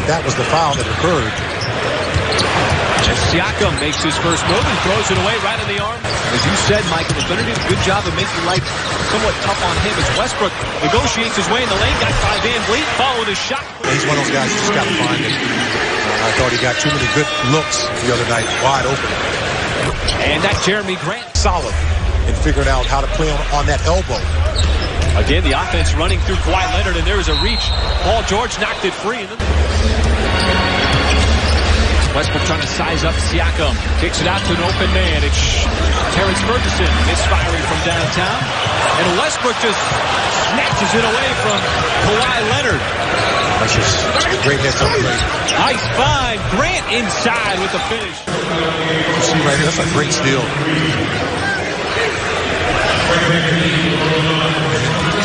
that was the foul that occurred. As Siakam makes his first move and throws it away right in the arm. As you said, Michael, the Thunder did a good job of making life somewhat tough on him as Westbrook negotiates his way in the lane. Got by Van Vliet, followed his shot. He's one of those guys who just got to find it. I thought he got too many good looks the other night, wide open. And that Jeremy Grant. Solid in figuring out how to play on that elbow. Again, the offense running through Kawhi Leonard, and there is a reach. Paul George knocked it free. Westbrook trying to size up Siakam. Kicks it out to an open man. It's Terrence Ferguson misfiring from downtown. And Westbrook just snatches it away from Kawhi Leonard. That's just a great heads up play. Nice find. Grant inside with the finish. You see right here, that's a great steal.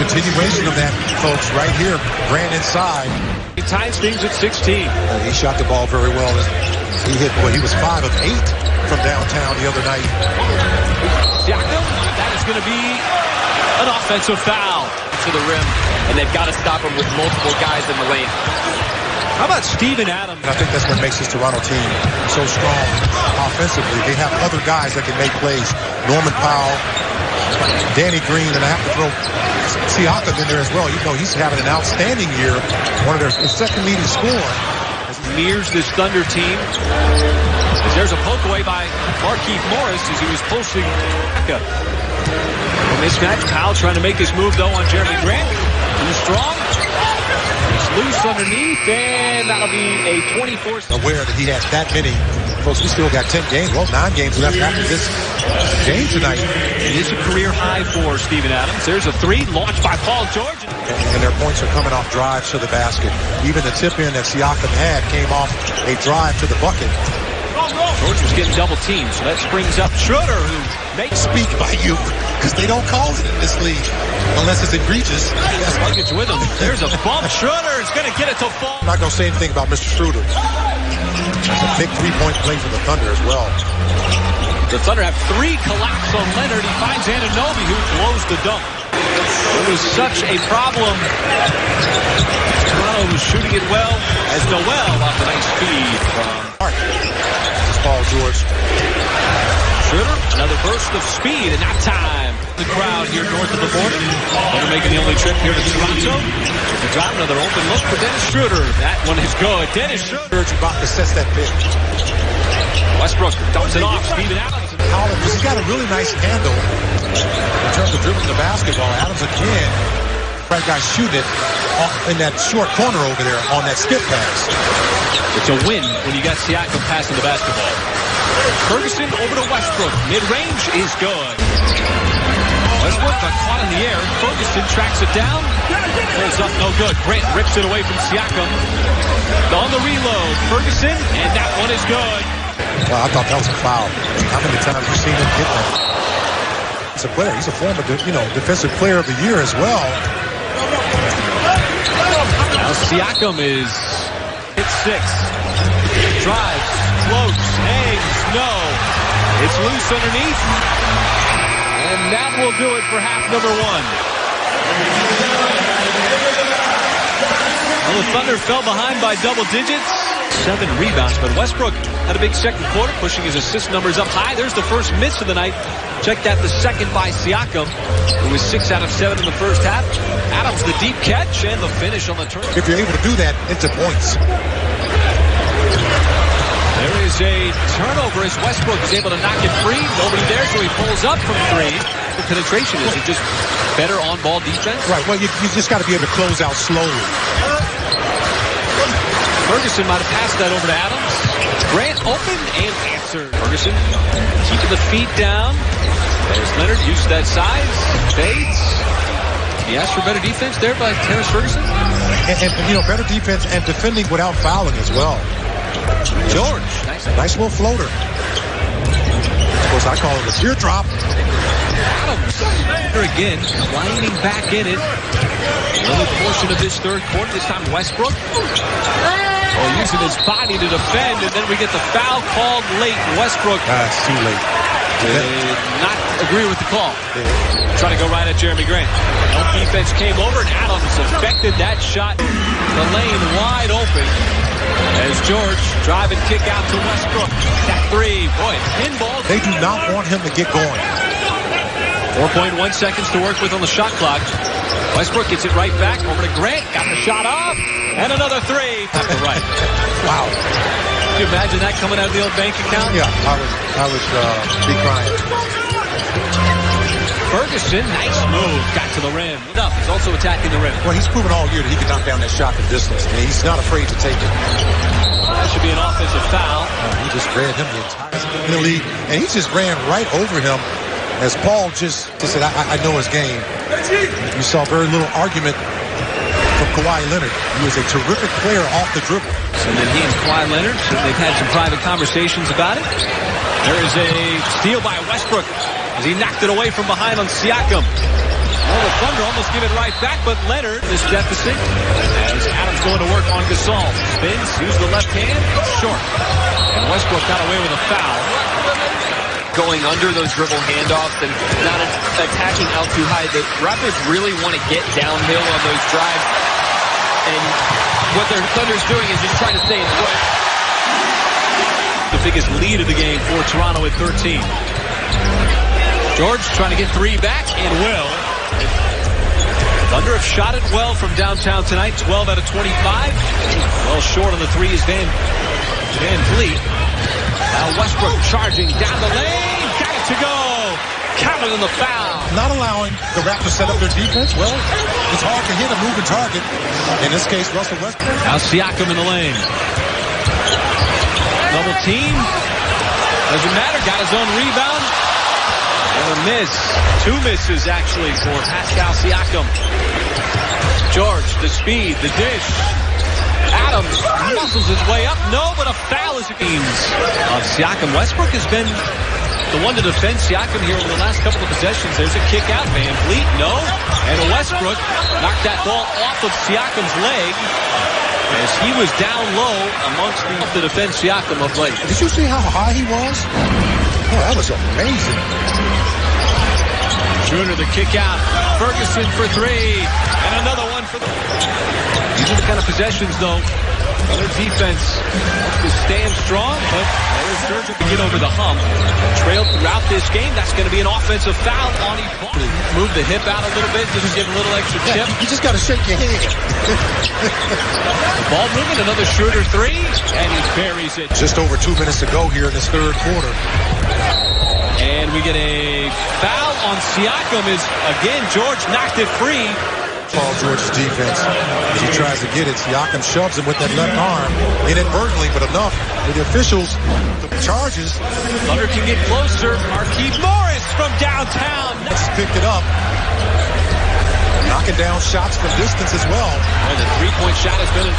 Continuation of that, folks, right here. Grant inside. He ties things at 16. He shot the ball very well. He hit, he was 5 of 8 from downtown the other night. Siakam, that is going to be an offensive foul to the rim, and they've got to stop him with multiple guys in the lane. How about Steven Adams? And I think that's what makes this Toronto team so strong offensively. They have other guys that can make plays. Norman Powell, Danny Green, and I have to throw Siakam in there as well. You know, he's having an outstanding year. One of their second leading scorer. Mirrors this Thunder team. As there's a poke away by Markieff Morris as he was pulsing. Mismatch. Powell trying to make his move though on Jeremy Grant. Too strong. It's loose underneath, and that'll be a 24. Aware that he has that many. Folks, we still got 10 games. Well, 9 games left after this game tonight. It is a career high for Steven Adams. There's a 3 launched by Paul George. And their points are coming off drives to the basket. Even the tip-in that Siakam had came off a drive to the bucket. George was getting double teamed, so that springs up Schröder, who makes speak by you, because they don't call it in this league unless it's egregious. Yes, luggage with him. There's a bump. Schröder is going to get it to fall. I'm not going to say anything about Mr. Schröder. That's a big 3-point play for the Thunder as well. The Thunder have 3 collapse on Leonard. He finds Anunoby, who blows the dunk. It was such a problem. Toronto was shooting it well as Noel off a nice feed from Paul George. Schröder, another burst of speed, and that time the crowd here north of the border. They're making the only trip here to Toronto. The drop, another open look for Dennis Schröder. That one is good. Dennis Schröder. About to set that pick. Westbrook dumps it off. Steven Adams. He's got a really nice handle in terms of dribbling the basketball. Adams again. That guy shooting it in that short corner over there on that skip pass. It's a win when you got Siakam passing the basketball. Ferguson over to Westbrook. Mid-range is good. Westbrook got caught in the air. Ferguson tracks it down. Pulls up, no good. Grant rips it away from Siakam. On the reload, Ferguson, and that one is good. Well, I thought that was a foul. How many times have you seen him get that? He's a player. He's a former, defensive player of the year as well. Now Siakam is hit 6. Drives, floats, hangs, no. It's loose underneath. And that will do it for half number 1. Well, the Thunder fell behind by double digits. 7 rebounds, but Westbrook had a big second quarter, pushing his assist numbers up high. There's the first miss of the night. Check that, the second by Siakam, who was 6 out of 7 in the first half. Adams, the deep catch, and the finish on the turn. If you're able to do that, into points. There is a turnover as Westbrook is able to knock it free. Nobody there, so he pulls up from 3. The penetration, is it just better on-ball defense? Right, well, you just got to be able to close out slowly. Ferguson might have passed that over to Adams. Grant open and answered. Ferguson keeping the feet down. There's Leonard, used that size. Fades. He asked for better defense there by Terrence Ferguson. And better defense and defending without fouling as well. George. Nice little floater. Of course, I call it a teardrop. Adams. Again, winding back in it. Another portion of this third quarter. This time Westbrook. Using his body to defend, and then we get the foul called late. Westbrook. It's too late. Did not agree with the call. Trying to go right at Jeremy Grant. No defense came over, and Adams affected that shot. The lane wide open. George, drive and kick out to Westbrook. That three, boy, pinball. They do not want him to get going. 4.1 seconds to work with on the shot clock. Westbrook gets it right back over to Grant. Got the shot off. And another three to the right. Wow. Can you imagine that coming out of the old bank account? Yeah, I would be crying. Ferguson, nice move. Got to the rim. He's also attacking the rim. Well, he's proven all year that he can knock down that shot from distance. I mean, he's not afraid to take it. That should be an offensive foul. He just read him the entire in the league, and he just ran right over him as Paul just said, I know his game. You saw very little argument from Kawhi Leonard. He was a terrific player off the dribble. And then he and Kawhi Leonard, they've had some private conversations about it. There is a steal by Westbrook as he knocked it away from behind on Siakam. Well, the Thunder almost give it right back, but Leonard, this deficit, as Adams going to work on Gasol. Spins, use the left hand, short. And Westbrook got away with a foul. Going under those dribble handoffs and not attacking out too high. The Raptors really want to get downhill on those drives. And what their Thunder's doing is just trying to stay in front. The biggest lead of the game for Toronto at 13. George trying to get three back and will. Thunder have shot it well from downtown tonight. 12 out of 25. Well short on the threes. Van Vliet. Now Westbrook charging down the lane. Got it to go. Counted on the foul. Not allowing the Raptors set up their defense. Well, it's hard to hit a moving target. In this case, Russell Westbrook. Now Siakam in the lane. Double team. Doesn't matter. Got his own rebound. And a miss. Two misses, actually, for Pascal Siakam. George, the speed, the dish. Adams muscles his way up. No, but a foul is against Siakam. Westbrook has been the one to defend Siakam here in the last couple of possessions. There's a kick out. Van Vliet, no. And Westbrook knocked that ball off of Siakam's leg as he was down low amongst the defend Siakam of late. Did you see how high he was? Oh, that was amazing. Schröder the kick out. Ferguson for three. And another one for the... These are the kind of possessions, though. Their defense wants to stand strong, but there's Schröder to get over the hump. Trailed throughout this game. That's going to be an offensive foul on Ibaka. Move the hip out a little bit, just give a little extra tip. You just got to shake your hand. The ball moving, another Schröder three, and he buries it. Just over 2 minutes to go here in this third quarter. And we get a foul on Siakam as, again, George knocked it free. Paul George's defense, as he tries to get it, Siakam shoves him with that left arm, inadvertently, but enough for the officials. The charges. Thunder can get closer. Marquise Morris from downtown. Picked it up. Knocking down shots from distance as well. And the three-point shot has been a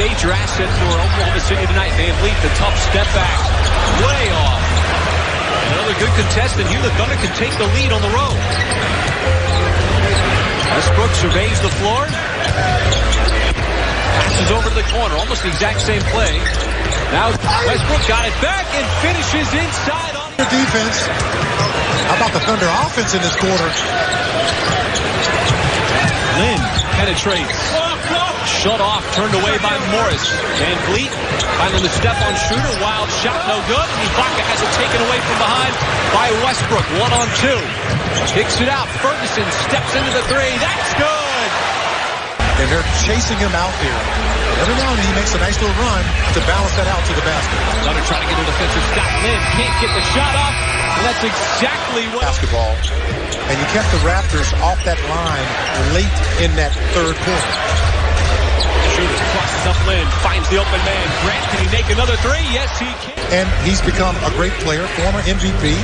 major asset for Oklahoma City tonight. Van Vliet, the tough step back. Way off. Another good contest, and here the Thunder can take the lead on the road. Westbrook surveys the floor. Passes over to the corner, almost the exact same play. Now Westbrook got it back and finishes inside on the defense. How about the Thunder offense in this quarter? Lynn penetrates. Shut off, turned away by Morris. Van Vliet finding the step on Schröder. Wild shot, no good. Ibaka has it taken away from behind by Westbrook. 1-on-2. Kicks it out. Ferguson steps into the three. That's good. And they're chasing him out there. Every now and then he makes a nice little run to balance that out to the basket. Thunder trying to get to the defensive. Scott Lynn can't get the shot off. And that's exactly what... Basketball. And you kept the Raptors off that line late in that third quarter. Schröder crosses up Lynn, finds the open man. Grant, can he make another three? Yes, he can. And he's become a great player, former MVP,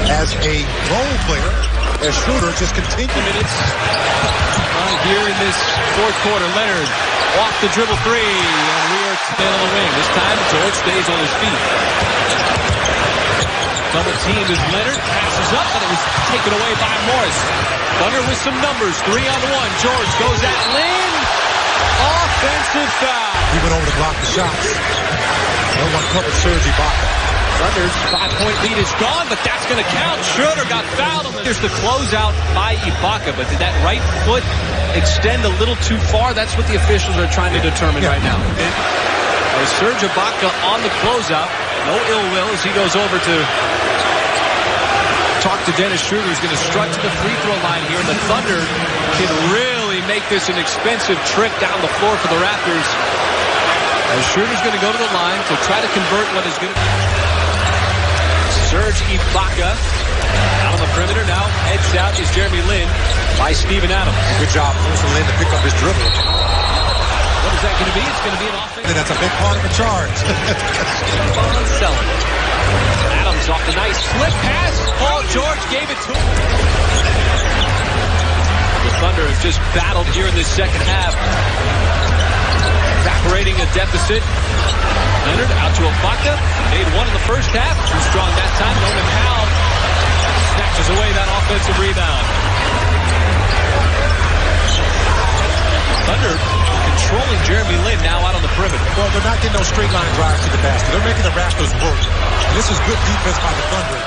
as a role player, as Schröder just continues. Minutes here in this fourth quarter. Leonard off the dribble three, and we are tail on the wing. This time, George stays on his feet. Double team is Leonard, passes up, but it was taken away by Morris. Thunder with some numbers, 3-on-1. George goes at Lynn. Offensive foul. He went over to block the shots. No one covered Serge Ibaka. Thunder's 5-point lead is gone, but that's going to count. Schröder got fouled. There's the closeout by Ibaka, but did that right foot extend a little too far? That's what the officials are trying to determine right now. Serge Ibaka on the closeout. No ill will as he goes over to talk to Dennis Schröder, who's going to strut to the free throw line here. And the Thunder can really make this an expensive trip down the floor for the Raptors. As Schröder's going to go to the line to try to convert what is going to be. Serge Ibaka out on the perimeter now. Heads out is Jeremy Lin by Steven Adams. Good job forcing Lin to pick up his dribble. What is that going to be? It's going to be an offense. And that's a big part of the charge. Adams off the nice slip pass. Paul George gave it to him. The Thunder have just battled here in this second half. Evaporating a deficit. Leonard out to Ibaka. Made one in the first half. Too strong that time. Norman Powell snatches away that offensive rebound. Thunder controlling Jeremy Lin now out on the perimeter. Well, they're not getting no straight line drives to the basket. They're making the Raptors work. And this is good defense by the Thunder.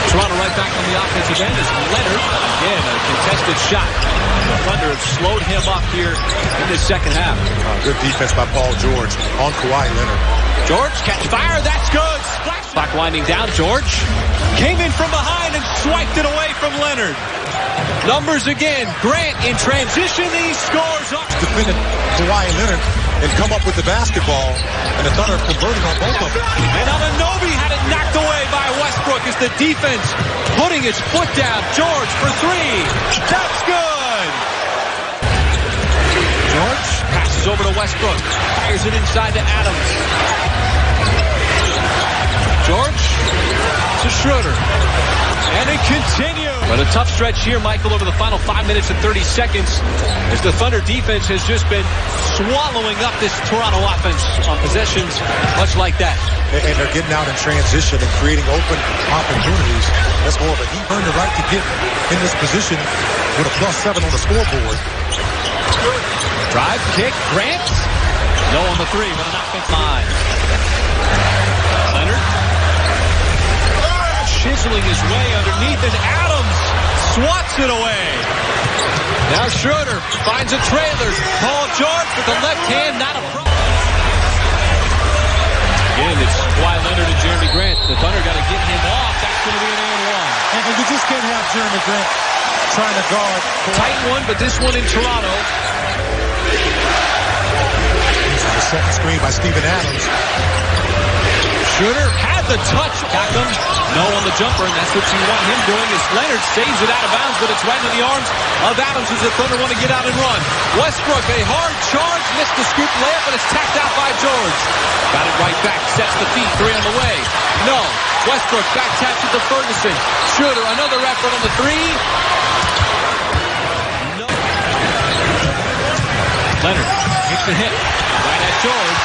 Toronto right back on the offensive end is Leonard. Again, a contested shot. The Thunder have slowed him up here in this second half. Good defense by Paul George on Kawhi Leonard. George, catch fire, that's good. Splash. Clock winding down, George came in from behind and swiped it away from Leonard. Numbers again. Grant in transition, he scores up. Defended Kawhi Leonard and come up with the basketball, and the Thunder converted on both of them. And Anunoby had it knocked away by Westbrook as the defense putting its foot down. George for three. That's good. George passes over to Westbrook. Fires it inside to Adams. George to Schröder. And it continues. But a tough stretch here, Michael, over the final 5 minutes and 30 seconds as the Thunder defense has just been swallowing up this Toronto offense on possessions much like that. And they're getting out in transition and creating open opportunities. That's more of a he earned the right to get in this position with a +7 on the scoreboard. Drive, kick, Grant. No on the three, but an offense line. Leonard. Chiseling his way underneath, and Adams swats it away. Now Schröder finds a trailer. Paul George with the left hand, not a problem. Again, it's Kawhi Leonard and Jeremy Grant. The Thunder got to get him off. That's going to be an and one. And you just can't have Jeremy Grant trying to guard. Tight one, but this one in Toronto. This is the second screen by Steven Adams. Schröder had the touch. Got them. No on the jumper, and that's what you want him doing as Leonard saves it out of bounds, but it's right into the arms of Adams as the Thunder want to get out and run. Westbrook, a hard charge, missed the scoop layup, but it's tapped out by George. Got it right back, sets the feet, three on the way. No. Westbrook back taps it to Ferguson. Schröder, another effort on the three. No. Leonard hits the hit. Right at George.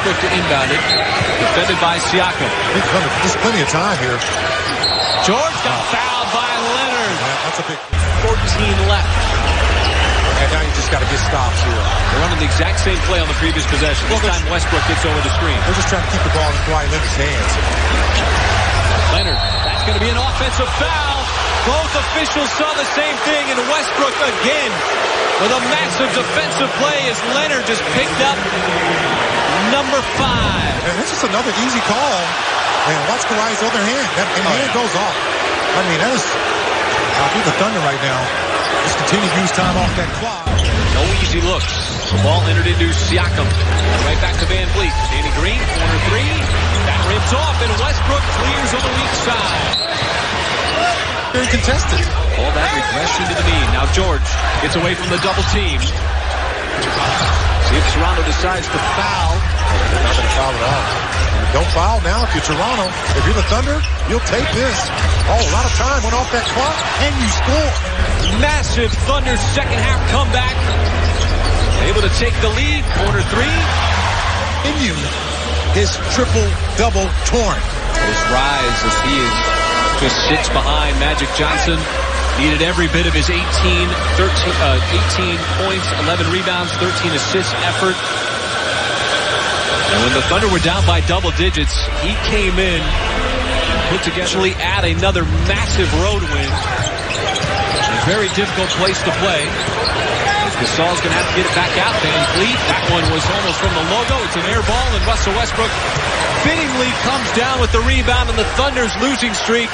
Quick to inbound it. Defended by Siakam. There's plenty of time here. George got fouled by Leonard. Yeah, that's a big 14 left. And now you just got to get stops here. They're running the exact same play on the previous possession. This time Westbrook gets over the screen. They're just trying to keep the ball in Kawhi Leonard's hands. Leonard, that's going to be an offensive foul. Both officials saw the same thing, and Westbrook again with a massive defensive play as Leonard just picked up number 5. And this is another easy call. And watch Kawhi's other hand. That hand goes off. I mean, that is... I'll do the Thunder right now. Just continue to use time off that clock. No easy looks. The ball entered into Siakam. Right back to Van Vliet. Danny Green, corner three. That rims off, and Westbrook clears on the weak side. Very contested. All that regression to the mean. Now George gets away from the double team. See if Toronto decides to foul. They're not going to foul at all. Don't foul now if you're Toronto. If you're the Thunder, you'll take this. Oh, a lot of time went off that clock, and you score. Massive Thunder second half comeback. Able to take the lead. Corner three. Continue his triple-double torrent. His rise as he is just sits behind Magic Johnson. Needed every bit of his 18 points, 11 rebounds, 13 assists effort. And when the Thunder were down by double digits, he came in, put together, add another massive road win. A very difficult place to play. Gasol's going to have to get it back out. Van Vliet, that one was almost from the logo. It's an air ball, and Russell Westbrook fittingly comes down with the rebound, and the Thunder's losing streak